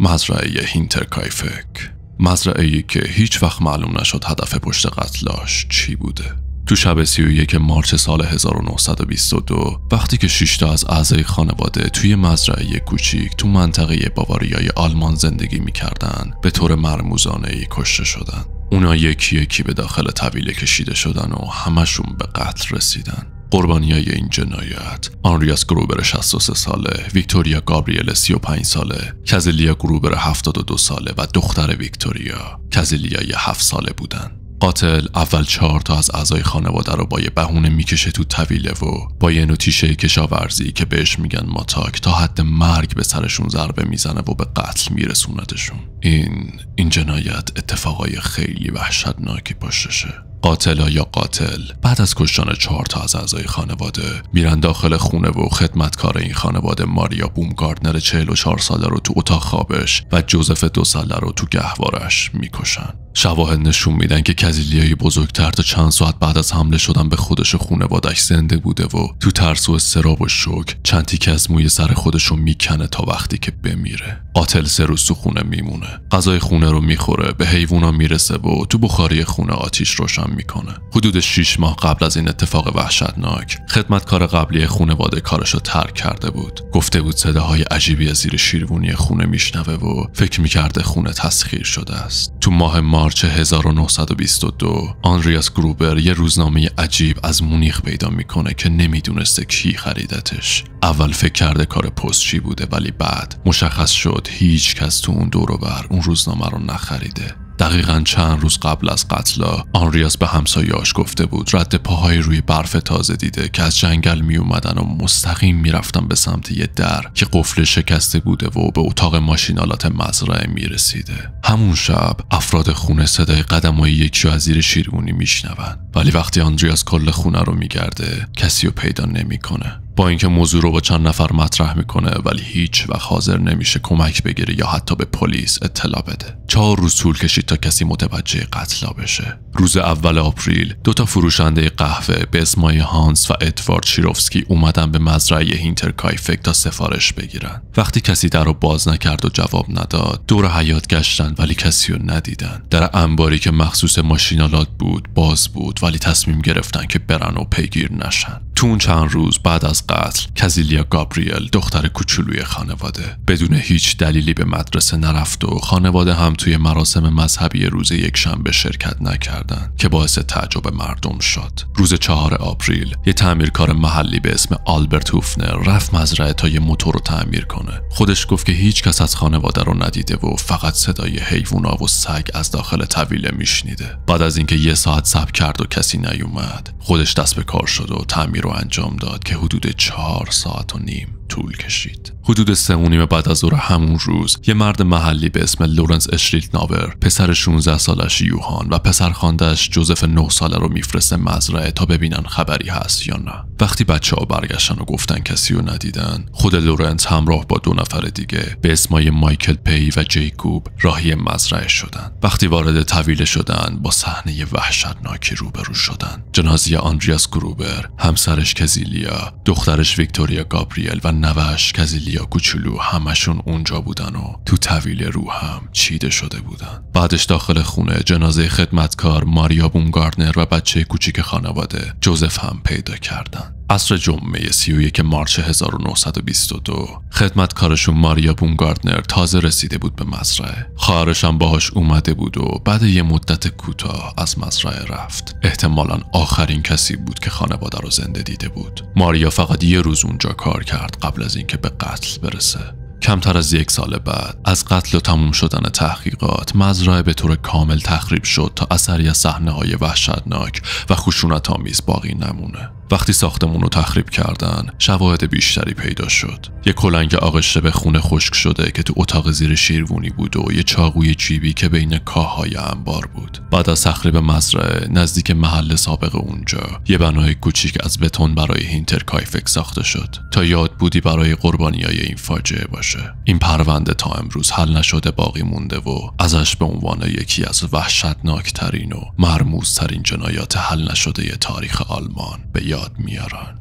مزرعه هینترکایفک، مزرعه‌ای که هیچ وقت معلوم نشد هدف پشت قتلاش چی بوده. تو شب 31 مارس سال 1922 وقتی که 6 تا از اعضای خانواده توی مزرعه کوچیک تو منطقه باواریای آلمان زندگی می‌کردن، به طور مرموزانه‌ای کشته شدن. اونا یکی یکی به داخل طویله کشیده شدن و همشون به قتل رسیدن. قربانیای این جنایت آندریاس گروبر 63 ساله، ویکتوریا گابریل 35 ساله، کازیلیا گروبر 72 ساله و دختر ویکتوریا کازیلیای 7 ساله بودن. قاتل اول 4 تا از اعضای خانواده رو با یه بهونه میکشه تو طویله و با یه نوع تیشه کشاورزی که بهش میگن ماتاک تا حد مرگ به سرشون ضربه میزنه و به قتل میرسوندشون. این جنایت اتفاقای خیلی وحشتناکی پشتشه. قاتل بعد از کشتن 4 تا از اعضای خانواده میرن داخل خونه و خدمتکار این خانواده ماریا بومگاردنر 44 ساله رو تو اتاق خوابش و جوزف 2 ساله رو تو گهوارش میکشن. شواهد نشون میدن که کازیلیای بزرگتر تا چند ساعت بعد از حمله شدن به خودش و خانواده‌اش زنده بوده و تو ترس و اضطراب و شوک چند تیکه از موی سر خودش رو میکنه تا وقتی که بمیره. قاتل 3 روز تو خونه میمونه، غذای خونه رو میخوره، به حیوونا میرسه و تو بخاری خونه آتیش روشن میکنه. حدود 6 ماه قبل از این اتفاق وحشتناک خدمتکار قبلی خانواده کارشو ترک کرده بود. گفته بود صداهای عجیبی از زیر شیروانی خونه میشنوه و فکر میکرده خونه تسخیر شده است. تو ماه مارچ 1922 آندریاس گروبر یه روزنامه عجیب از مونیخ پیدا میکنه که نمیدونسته کی خریدتش. اول فکر کرده کار پستچی بوده، ولی بعد مشخص شد هیچ کس تو اون دور و بر اون روزنامه رو نخریده. دقیقاً چند روز قبل از قتل آندریاس به همسایه‌اش گفته بود رد پاهای روی برف تازه دیده که از جنگل می اومدن و مستقیم میرفتن به سمت یه در که قفل شکسته بوده و به اتاق ماشینالات مزرعه میرسیده. همون شب افراد خونه صدای قدم‌های یکی از زیر شیروانی میشنون، ولی وقتی آندریاس کل خونه رو میگرده کسی رو پیدا نمیکنه. با اینکه موضوع رو با چند نفر مطرح میکنه ولی هیچ وقت حاضر نمیشه کمک بگیره یا حتی به پلیس اطلاع بده. 4 روز طول کشید تا کسی متوجه قتلا بشه. روز اول آپریل 2 تا فروشنده قهوه به اسمای هانس و ادوارد شیروفسکی اومدن به مزرعه هینترکایفک تا سفارش بگیرن. وقتی کسی در رو باز نکرد و جواب نداد دور حیاط گشتن ولی کسی رو ندیدن. در انباری که مخصوص ماشینالات بود باز بود، ولی تصمیم گرفتن که برن و پیگیر نشن. تو اون چند روز بعد از قتل کازیلیا گابریل دختر کوچولوی خانواده بدون هیچ دلیلی به مدرسه نرفت و خانواده هم توی مراسم مذهبی روز یکشنبه شرکت نکردن که باعث تعجب مردم شد. روز 4 آپریل یه تعمیرکار محلی به اسم آلبرت هوفنر رفت مزرعه تا یه موتور رو تعمیر کنه. خودش گفت که هیچ کس از خانواده رو ندیده و فقط صدای حیوونا و سگ از داخل طویله میشنیده. بعد از اینکه 1 ساعت صبر کرد و کسی نیومد خودش دست به کار شد و تعمیر رو انجام داد که حدود 4 ساعت و نیم طول کشید. حدود 3:30 بعد از ظهر همون روز یه مرد محلی به اسم لورنس اشریت ناور پسر 16 سالش یوهان و پسرخوانده‌اش جوزف 9 ساله رو میفرسته مزرعه تا ببینن خبری هست یا نه. وقتی بچه‌ها برگشتن و گفتن کسی رو ندیدن، خود لورنس همراه با 2 نفر دیگه به اسمای مایکل پی و جیکوب راهی مزرعه شدن. وقتی وارد طویله شدن با صحنه وحشتناکی روبرو شدن. جنازه آندریاس گروبر، همسرش کازیلیا، دخترش ویکتوریا گابریل و نوه‌اش کازیلیا کوچولو همشون اونجا بودن و تو طویله رو هم چیده شده بودن. بعدش داخل خونه جنازه خدمتکار ماریا بومگاردنر و بچه کوچیک خانواده جوزف هم پیدا کردن. عصر جمعه 31 مارس 1922 خدمتکارشون ماریا بومگاردنر تازه رسیده بود به مزرعه. خواهرش هم باهاش اومده بود و بعد یه مدت کوتاه از مزرعه رفت. احتمالاً آخرین کسی بود که خانواده رو زنده دیده بود. ماریا فقط 1 روز اونجا کار کرد قبل از اینکه به قتل برسه. کمتر از 1 سال بعد از قتل و تموم شدن تحقیقات مزرعه به طور کامل تخریب شد تا اثری از صحنه‌های وحشتناک و خشونت‌آمیز باقی نمونه. وقتی ساختمون رو تخریب کردن شواهد بیشتری پیدا شد. یه کلنگ آغشته به خونه خشک شده که تو اتاق زیر شیروانی بود و یه چاقوی جیبی که بین کاه‌های انبار بود. بعد از تخریب مزرعه نزدیک محل سابق اونجا یه بنای کوچیک از بتون برای هینترکایفک ساخته شد تا یاد بودی برای قربانیای این فاجعه باشه. این پرونده تا امروز حل نشده باقی مونده و ازش به عنوان یکی از وحشتناکترین و مرموزترین جنایات حل نشده تاریخ آلمان به یاد میارن.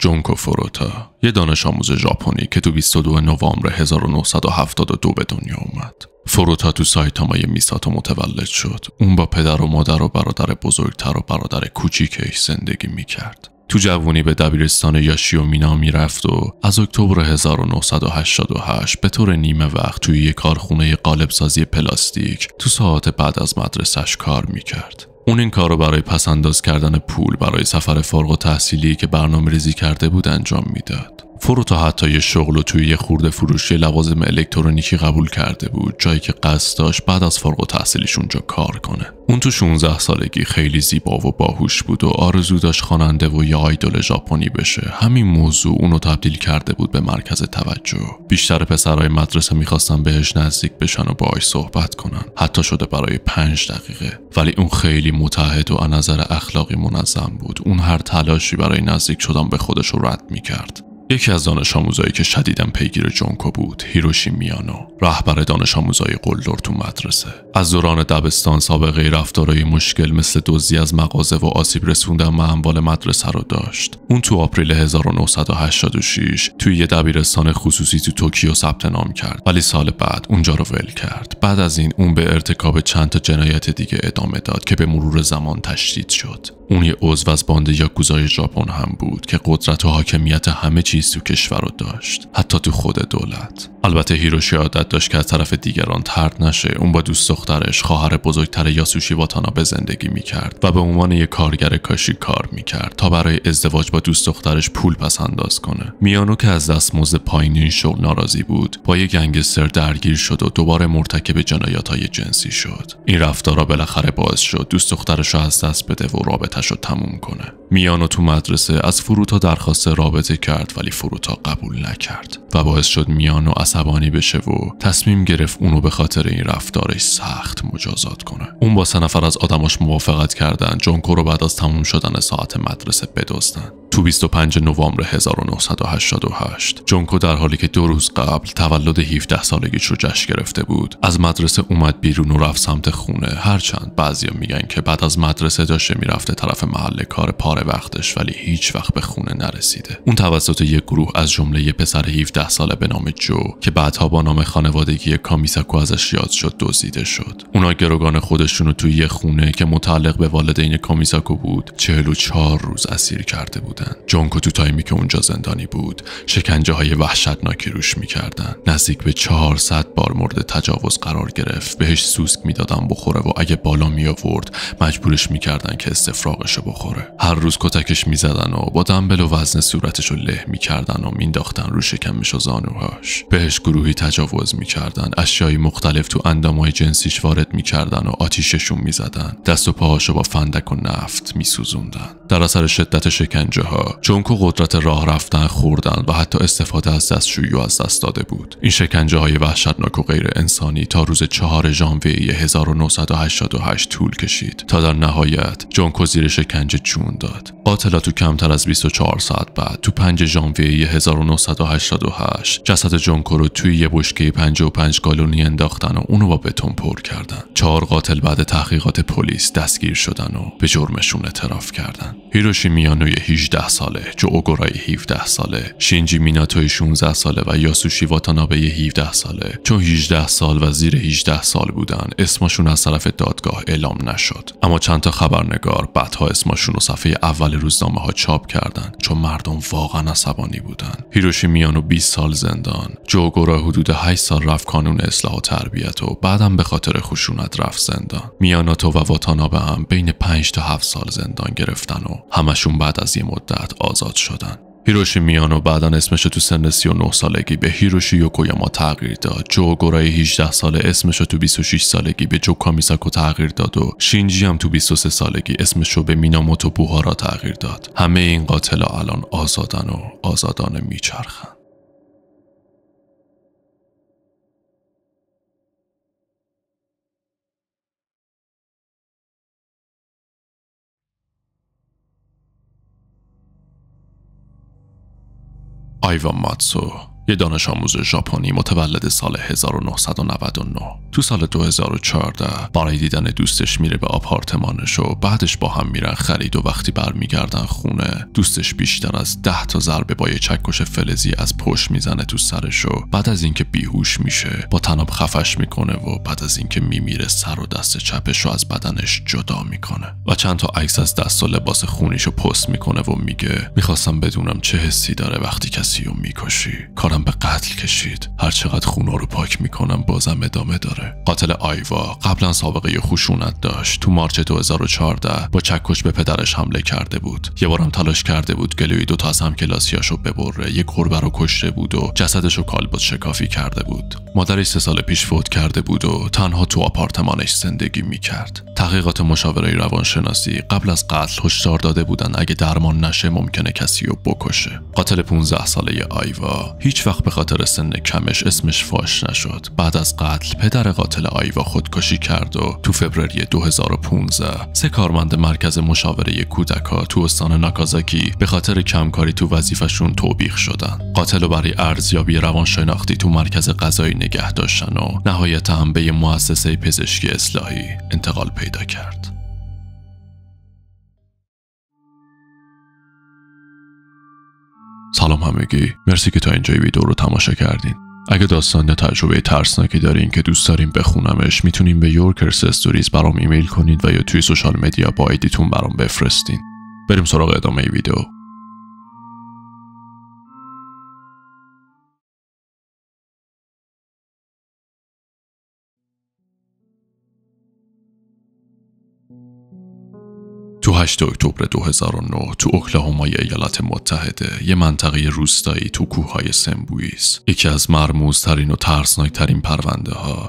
جونکو فوروتا، یه دانش آموز ژاپنی که تو 22 نوامبر 1972 به دنیا اومد. فوروتا تو سایتاما میساتو متولد شد. اون با پدر و مادر و برادر بزرگتر و برادر کوچیکش زندگی میکرد. تو جوونی به دبیرستان یاشیو مینا میرفت و از اکتبر 1988 به طور نیمه وقت توی یه کارخونه قالبسازی پلاستیک تو ساعات بعد از مدرسه‌اش کار میکرد. اون این کار رو برای پسنداز کردن پول برای سفر فارغ التحصیلی که برنامه ریزی کرده بود انجام میداد. فوروتا حتی یه شغل رو توی یه خورده فروشی لوازم الکترونیکی قبول کرده بود، جایی که قصد داشت بعد از فارغ التحصیلیش اونجا کار کنه. اون تو 16 سالگی خیلی زیبا و باهوش بود و آرزو داشت خواننده و یه آیدول ژاپنی بشه. همین موضوع اونو تبدیل کرده بود به مرکز توجه. بیشتر پسرای مدرسه میخواستن بهش نزدیک بشن و باهاش صحبت کنن. حتی شده برای 5 دقیقه. ولی اون خیلی متعهد و از نظر اخلاقی منظم بود. اون هر تلاشی برای نزدیک شدن به خودش رو رد میکرد. یکی از دانش آموزایی که شدیداً پیگیر جونکو بود، هیروشی میانو، رهبر دانش آموزای قلدر تو مدرسه. از دوران دبستان سابقه رفتارهای مشکل مثل دزدی از مغازه و آسیب رسوندن به اموال مدرسه رو داشت. اون تو آپریل 1986 توی یه دبیرستان خصوصی تو توکیو ثبت نام کرد، ولی سال بعد اونجا رو ول کرد. بعد از این اون به ارتکاب چند تا جنایت دیگه ادامه داد که به مرور زمان تشدید شد. اون یه عضو از باند یاکوزای ژاپن هم بود که قدرت و حاکمیت همه چیز تو کشور رو داشت، حتی تو خود دولت. البته هیروشی عادت داشت که از طرف دیگران طرد نشه. اون با دوست دخترش، خواهر بزرگتر یاسوشی واتانابه زندگی میکرد و به عنوان یک کارگر کاشی کار میکرد تا برای ازدواج با دوست دخترش پول پس انداز کنه. میانو که از دستمزد پایین این شغل ناراضی بود، با یک گنگستر درگیر شد و دوباره مرتکب جنایات‌های جنسی شد. این رفتارا بالاخره باعث شد دوست دخترش رو از دست بده و رابطه‌اش رو تموم کنه. میانو تو مدرسه از فوروتا درخواست رابطه کرد، ولی فوروتا قبول نکرد و باعث شد میانو عصبانی بشه و تصمیم گرفت اونو به خاطر این رفتارش سخت مجازات کنه. اون با 3 نفر از آدماش موافقت کردن جونکو رو بعد از تموم شدن ساعت مدرسه بدزدن. تو 25 نوامبر 1988 جونکو در حالی که 2 روز قبل تولد 17 سالگیش رو جشن گرفته بود، از مدرسه اومد بیرون و رفت سمت خونه. هرچند بعضیا میگن که بعد از مدرسه داشته میرفته طرف محل کار پاره وقتش، ولی هیچ وقت به خونه نرسیده. اون توسط یک گروه از جمله یه پسر 17 ساله به نام جو که بعدها با نام خانوادگی کامیساکو ازش یاد شد دزدیده شد. اونا گروگان خودشون رو توی یه خونه که متعلق به والدین کامیساکو بود 44 روز اسیر کرده بودن. جونکو تو تایمی که اونجا زندانی بود شکنجه های وحشتناکی روش میکردن. نزدیک به 400 بار مورد تجاوز قرار گرفت. بهش سوسک میدادن بخوره و اگه بالا می آورد مجبورش میکردن که استفراغش بخوره. هر روز کتکش میزدن و با دنبل و وزن صورتش رو له میکردن و مینداختن رو شکمش و زانوهاش. بهش گروهی تجاوز میکردن. اشیای مختلف تو اندامای جنسیش وارد میکردن و آتیششون میزدن. دست و پاهاشو با فندک و نفت میسوزوندن. در اثر شدت شکنجه ها جونکو قدرت راه رفتن، خوردن و حتی استفاده از دستشویی از دست داده بود. این شکنجه های وحشتناک و غیر انسانی تا روز 4 ژانویه 1988 طول کشید تا در نهایت جونکو زیر شکنجه جون داد. قاتلاتو کمتر از 24 ساعت بعد تو 5 ژانویه 1988 جسد جونکو رو توی یه بشکه 55 گالونی انداختن و اونو با بتون پر کردن. 4 قاتل بعد تحقیقات پلیس دستگیر شدن و به جرمشون اعتراف کردن. هیروشی میانوی 18 ساله، جو اوگورای 17 ساله، شینجی میناتوی 16 ساله و یاسوشی واتانابه 17 ساله. چون 18 سال و زیر 18 سال بودن اسمشون از طرف دادگاه اعلام نشد، اما چند تا خبرنگار بعدها اسمشون رو صفحه اول روزنامه ها چاپ کردن چون مردم واقعا عصبانی بودن. هیروشی میانو 20 سال زندان، جو اوگورا حدود 8 سال رفت کانون اصلاح و تربیت و بعدم به خاطر خشونت رفت زندان. میاناتو و واتانابه هم بین 5 تا 7 سال زندان گرفتن و همشون بعد از یه مدت آزاد شدن. هیروشی میانو بعداً اسمش تو سن 39 سالگی به هیروشی یوکویاما تغییر داد. جو اوگورای 18 ساله اسمش تو 26 سالگی به جو کامیساکو تغییر داد و شینجی هم تو 23 سالگی اسمش رو به میناموتو بوهارا تغییر داد. همه این قاتلا الان آزادن و آزادانه میچرخن. آیوان ماتسو، یه دانش آموز ژاپنی متولد سال 1999. تو سال 2014 برای دیدن دوستش میره به آپارتمانش و بعدش با هم میرن خرید و وقتی برمیگردن خونه دوستش بیشتر از 10 تا ضربه با یه چکش فلزی از پشت میزنه تو سرش و بعد از اینکه بیهوش میشه با طناب خفش میکنه و بعد از اینکه میمیره سر و دست چپش رو از بدنش جدا میکنه و چند تا عکس از دست و لباس خونیشو پست میکنه و میگه میخواستم بدونم چه حسی داره وقتی کسی رو میکشی. کارم به قتل کشید. هر چقدر خونا رو پاک میکنم بازم ادامه داره. قاتل آیوا قبلا سابقه خشونت داشت. تو مارچ 2014 با چکش به پدرش حمله کرده بود. یه بارم تلاش کرده بود گلوی 2 تا از همکلاسیاشو ببره. یه گربه رو کشته بود و جسدشو کالبد شکافی کرده بود. مادرش 3 سال پیش فوت کرده بود و تنها تو آپارتمانش زندگی میکرد. تحقیقات مشاوره روانشناسی قبل از قتل هشدار داده بودن اگه درمان نشه ممکنه کسی رو بکشه. قاتل 15 ساله آیوا هیچ وقت به خاطر سن کمش اسمش فاش نشد. بعد از قتل پدر قاتل آیوا خودکشی کرد و تو فوریه 2015 3 کارمند مرکز مشاوره کودکا تو استان ناکازاکی به خاطر کمکاری تو وظیفه‌شون توبیخ شدن. قاتل رو برای ارزیابی روانشناختی تو مرکز قضایی نگه داشتن و نهایتاً هم به یه مؤسسه پزشکی اصلاحی انتقال پیدا کرد. سلام همگی، مرسی که تا اینجای ویدیو رو تماشا کردین. اگه داستان یا تجربه ترسناکی دارین که دوست دارین بخونمش میتونین به یورکرز استوریز برام ایمیل کنید و یا توی سوشال مدیا با ایدیتون برام بفرستین. بریم سراغ ادامه ویدیو. تو 8 اکتبر 2009 تو اوکلاهومای ایالات متحده یه منطقه روستایی تو کوههای سمبوئیس یکی از مرموزترین و ترسناکترین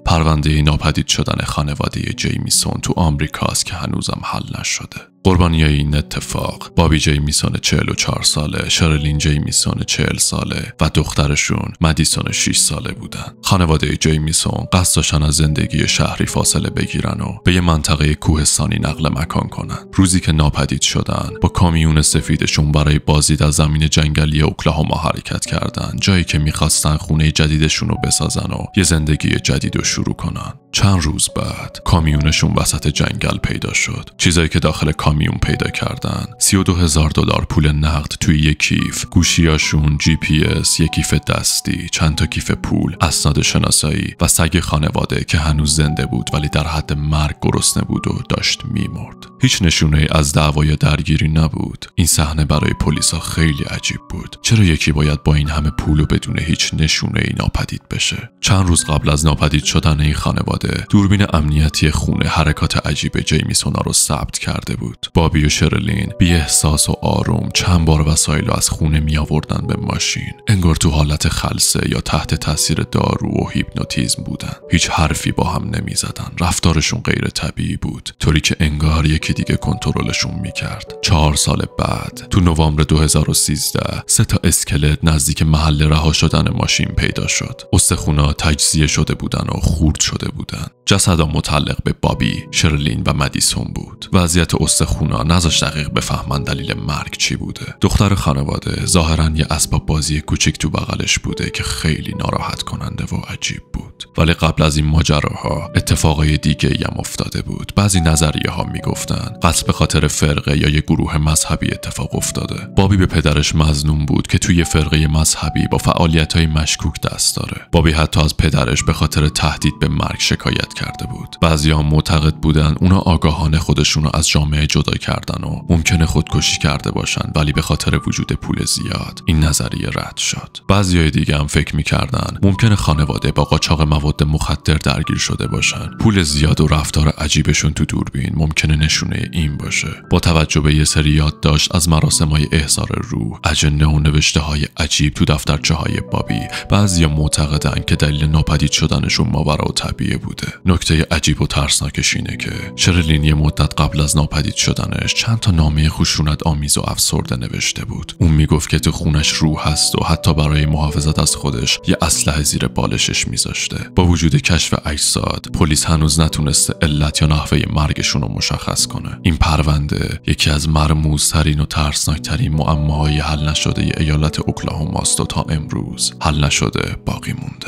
پرونده ناپدید شدن خانواده جیمیسون تو آمریکاست که هنوزم حل نشده. قربانیای این اتفاق بابی جیمیسون 44 ساله، شرلین جیمیسون 40 ساله و دخترشون مدیسون 6 ساله بودن. خانواده جیمیسون قصد داشتن از زندگی شهری فاصله بگیرن و به یه منطقه کوهستانی نقل مکان کنن. روزی که ناپدید شدن با کامیون سفیدشون برای بازدید از زمین جنگلی اوکلاهوما حرکت کردن، جایی که میخواستن خونه جدیدشون رو بسازن و یه زندگی جدید رو شروع کنن. چند روز بعد کامیونشون وسط جنگل پیدا شد. چیزایی که داخل کامیون پیدا کردن $32,000 پول نقد توی یک کیف، گوشیاشون، GPS، یک کیف دستی، چند تا کیف پول، اسناد شناسایی و سگ خانواده که هنوز زنده بود ولی در حد مرگ گرسنه بود و داشت میمرد. هیچ نشونه از دعوا یا درگیری نبود. این صحنه برای پلیسا خیلی عجیب بود. چرا یکی باید با این همه پول و بدون هیچ نشونه‌ای ناپدید بشه؟ چند روز قبل از ناپدید شدن این خانواده دوربین امنیتی خونه حرکات عجیب جیمیسونا رو ثبت کرده بود. بابی و شرلین بی احساس و آروم چند بار وسایل رو از خونه می آوردن به ماشین. انگار تو حالت خلسه یا تحت تاثیر دارو و هیپنوتیزم بودن. هیچ حرفی با هم نمی زدن. رفتارشون غیر طبیعی بود، طوری که انگار یکی دیگه کنترلشون می کرد. 4 سال بعد تو نوامبر 2013 3 تا اسکلت نزدیک محل رها شدن ماشین پیدا شد. استخونا تجزیه شده بودن و خورد شده بودن. جسدا متعلق به بابی، شرلین و مدیسون بود. وضعیت استخونا نذاشت دقیق بفهمن دلیل مرگ چی بوده. دختر خانواده ظاهراً یه اسباب بازی کوچیک تو بغلش بوده که خیلی ناراحت کننده و عجیب بود. ولی قبل از این ماجراها اتفاقای دیگه‌ای هم افتاده بود. بعضی نظریه‌ها میگفتن قتل به خاطر فرقه یا یه گروه مذهبی اتفاق افتاده. بابی به پدرش مظنون بود که توی فرقه مذهبی با فعالیت‌های مشکوک دست داره. بابی حتی از پدرش به خاطر تهدید به مرگ شکایت کرده بود. بعضی‌ها معتقد بودن اونا آگاهانه خودشونو از جامعه جدا کردن و ممکنه خودکشی کرده باشن، ولی به خاطر وجود پول زیاد این نظریه رد شد. بعضی‌های دیگه هم فکر می‌کردن ممکنه خانواده با قاچاق مواد مخدر درگیر شده باشن. پول زیاد و رفتار عجیبشون تو دوربین ممکنه نشونه این باشه. با توجه به یه سری یادداشت از مراسم‌های احضار روح، اجنده و نوشته‌های عجیب تو دفترچه‌های بابی، بعضیا معتقدن که دلیل ناپدید شدنشون ماورا و طبیعی بوده. نکته عجیب و ترسناکش اینه که شرلین یه مدت قبل از ناپدید شدنش چند تا نامه خشونت آمیز و افسرده نوشته بود. اون میگفت که تو خونش روح هست و حتی برای محافظت از خودش یه اسلحه زیر بالشش میذاشته. نشده. با وجود کشف اجساد، پلیس هنوز نتونسته علت یا نحوه مرگشون رو مشخص کنه. این پرونده یکی از مرموزترین و ترسناکترین معماهای حل نشده ایالت اوکلاهوماست و تا امروز حل نشده باقی مونده.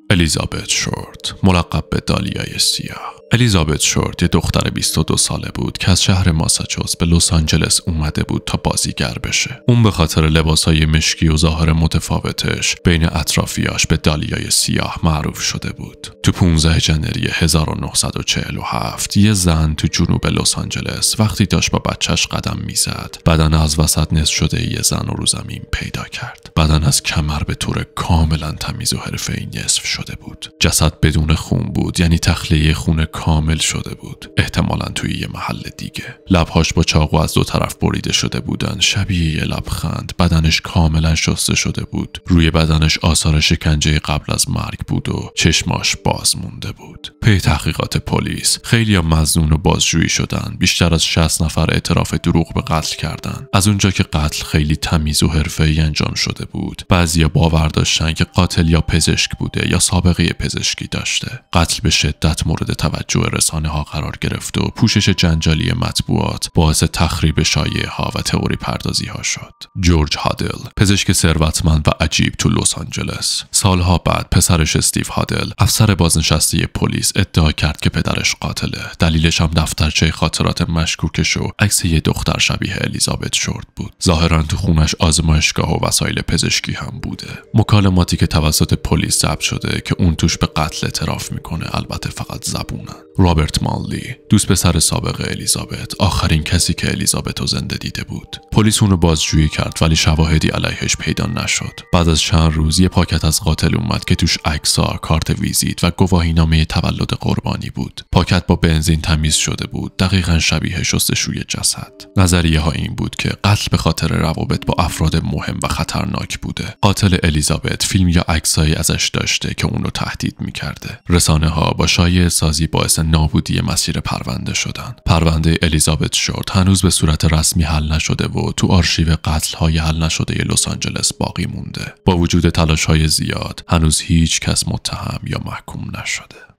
الیزابت شورت، ملقب به دالیای سیاه. الیزابت شورت یه دختر 22 ساله بود که از شهر ماساچوست به لس آنجلس اومده بود تا بازیگر بشه. اون به خاطر لباسای مشکی و ظاهر متفاوتش بین اطرافیاش به دالیای سیاه معروف شده بود. تو 15 ژانویه 1947 یه زن تو جنوب لس آنجلس وقتی داشت با بچهش قدم میزد، بدن از وسط نصف شده یه زن رو زمین پیدا کرد. بدن از کمر به طور کاملا تمیز و حرفه‌ای نصف شده بود. جسد بدون خون بود، یعنی تخلیه خون کامل شده بود، احتمالاً توی یه محل دیگه. لبهاش با چاقو از دو طرف بریده شده بودن، شبیه یه لبخند. بدنش کاملا شسته شده بود. روی بدنش آثار شکنجه قبل از مرگ بود و چشماش باز مونده بود. پی تحقیقات پلیس خیلی‌ها مظنون و بازجویی شدن. بیشتر از 60 نفر اعتراف دروغ به قتل کردن. از اونجا که قتل خیلی تمیز و حرفه‌ای انجام شده بود، بعضیا باور داشتن که قاتل یا پزشک بوده یا سابقه پزشکی داشته. قتل به شدت مورد توجه رسانه‌ها قرار گرفت و پوشش جنجالی مطبوعات باعث تخریب شایعه‌ها و تئوری پردازی‌ها شد. جورج هادل، پزشک ثروتمند و عجیب تو لس آنجلس. سالها بعد پسرش استیو هادل، افسر بازنشسته پلیس، ادعا کرد که پدرش قاتله. دلیلش هم دفترچه خاطرات مشکوکش و عکس یه دختر شبیه الیزابت شورت بود. ظاهراً تو خونش آزمایشگاه و وسایل پزشکی هم بوده. مکالماتی که توسط پلیس ثبت شده که اون توش به قتل اعتراف میکنه، البته فقط زبونن. رابرت مانلی، دوست پسر سابق الیزابت، آخرین کسی که الیزابت رو زنده دیده بود. پلیس اون رو بازجویی کرد ولی شواهدی علیهش پیدا نشد. بعد از چند روز یه پاکت از قاتل اومد که توش عکس‌ها، کارت ویزیت و گواهینامه تولد قربانی بود. پاکت با بنزین تمیز شده بود، دقیقاً شبیه شستشوی جسد. نظریه ها این بود که قتل به خاطر روابط با افراد مهم و خطرناک بوده. قاتل الیزابت فیلم یا عکسایی ازش داشته که اون رو تهدید می‌کرده. رسانه‌ها با شایعه سازی باعث نابودی مسیر پرونده شدن. پرونده الیزابت شورت هنوز به صورت رسمی حل نشده و تو آرشیو قتل‌های حل نشده لس آنجلس باقی مونده. با وجود تلاش‌های زیاد، هنوز هیچ کس متهم یا محکوم نشده.